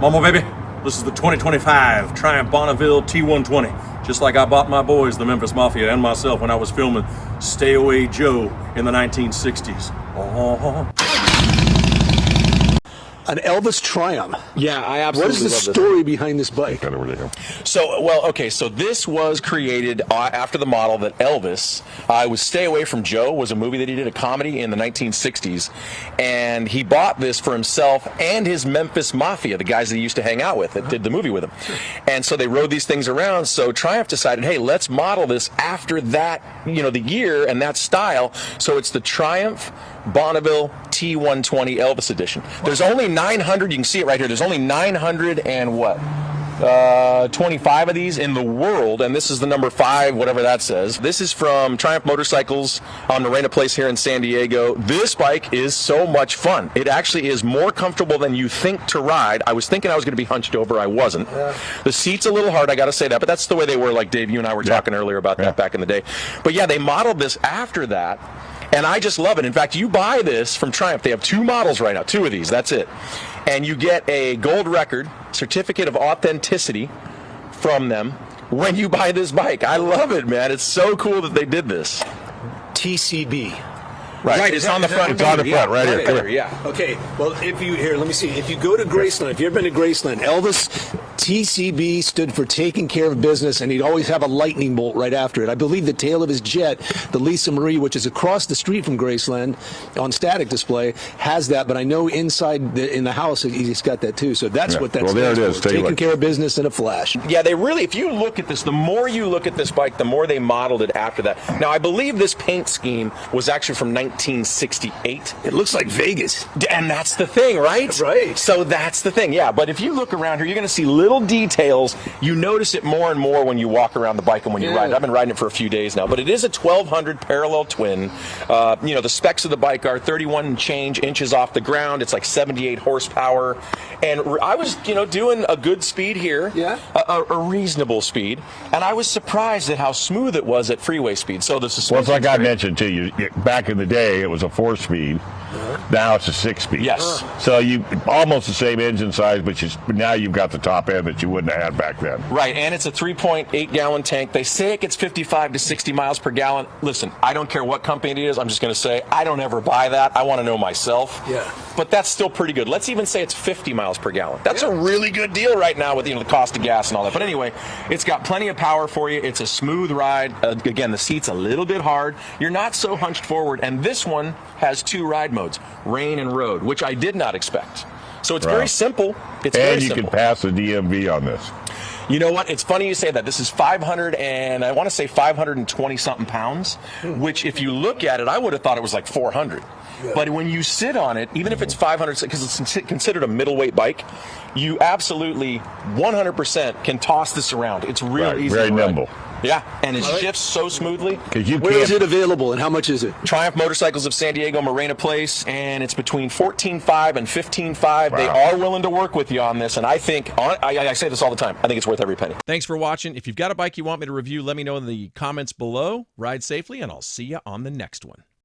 Mama baby, this is the 2025 Triumph Bonneville T120. Just like I bought my boys, the Memphis Mafia, and myself when I was filming Stay Away Joe in the 1960s. An Elvis Triumph. Yeah, I absolutely What is the story behind this bike? So, well, okay, so this was created after the model that Elvis, was Stay Away from Joe, was a movie that he did, a comedy in the 1960s, and he bought this for himself and his Memphis Mafia, the guys that he used to hang out with, that did the movie with him. And so they rode these things around, so Triumph decided, hey, let's model this after that, you know, the year and that style, so it's the Triumph Bonneville T120 Elvis edition. There's only 900, you can see it right here, there's only 900 and what? 25 of these in the world, and this is the number 5, whatever that says. This is from Triumph Motorcycles on Marina Place here in San Diego. This bike is so much fun. It actually is more comfortable than you think to ride. I was thinking I was going to be hunched over. I wasn't. The seat's a little hard, I got to say that, but that's the way they were, like Dave, you and I were talking earlier about that back in the day. But yeah, they modeled this after that. And I just love it. In fact, you buy this from Triumph. They have 2 models right now, 2 of these, that's it. And you get a gold record, certificate of authenticity from them when you buy this bike. I love it, man. It's so cool that they did this. TCB. Right, it's on the front. It's on the front, right here. Yeah. Okay, well, if you, here, let me see. If you go to Graceland, if you've ever been to Graceland, Elvis, TCB stood for taking care of business, and he'd always have a lightning bolt right after it. I believe the tail of his jet, the Lisa Marie, which is across the street from Graceland on static display, has that, but I know inside in the house he's got that too. So that's what that's well, there it is. Taking care of business in a flash. Yeah, they really, if you look at this, the more you look at this bike, the more they modeled it after that. Now, I believe this paint scheme was actually from 1968. It looks like Vegas. And that's the thing, right? Right. So that's the thing, yeah. But if you look around here, you're going to see little details. You notice it more and more when you walk around the bike and when you ride it. I've been riding it for a few days now, but it is a 1200 parallel twin. You know, the specs of the bike are 31 and change inches off the ground. It's like 78 horsepower. And I was, you know, doing a good speed here, a reasonable speed, and I was surprised at how smooth it was at freeway speed. So the suspension. Well, it's like I mentioned to you, back in the day, it was a 4-speed. Now it's a 6-speed. Yes. So you almost the same engine size, but now you've got the top end that you wouldn't have had back then. Right, and it's a 3.8 gallon tank. They say it gets 55 to 60 miles per gallon. Listen, I don't care what company it is. I'm just going to say I don't ever buy that. I want to know myself. Yeah. But that's still pretty good. Let's even say it's 50 miles per gallon. That's a really good deal right now with, you know, the cost of gas and all that. But anyway, it's got plenty of power for you. It's a smooth ride. Again, the seat's a little bit hard. You're not so hunched forward. And this one has 2 ride modes, rain and road, which I did not expect. So it's very simple. It's and you can pass the DMV on this. You know what? It's funny you say that. This is 500 and I want to say 520 something pounds, which if you look at it, I would have thought it was like 400. But when you sit on it, even if it's 500, because it's considered a middleweight bike, you absolutely 100% can toss this around. It's real easy. Very nimble. Yeah, and it shifts so smoothly. Where is it available and how much is it? Triumph Motorcycles of San Diego, Marina Place, and it's between $14,500 and $15,500. They are willing to work with you on this, and I think, I say this all the time, I think it's worth every penny. Thanks for watching. If you've got a bike you want me to review, let me know in the comments below. Ride safely, and I'll see you on the next one.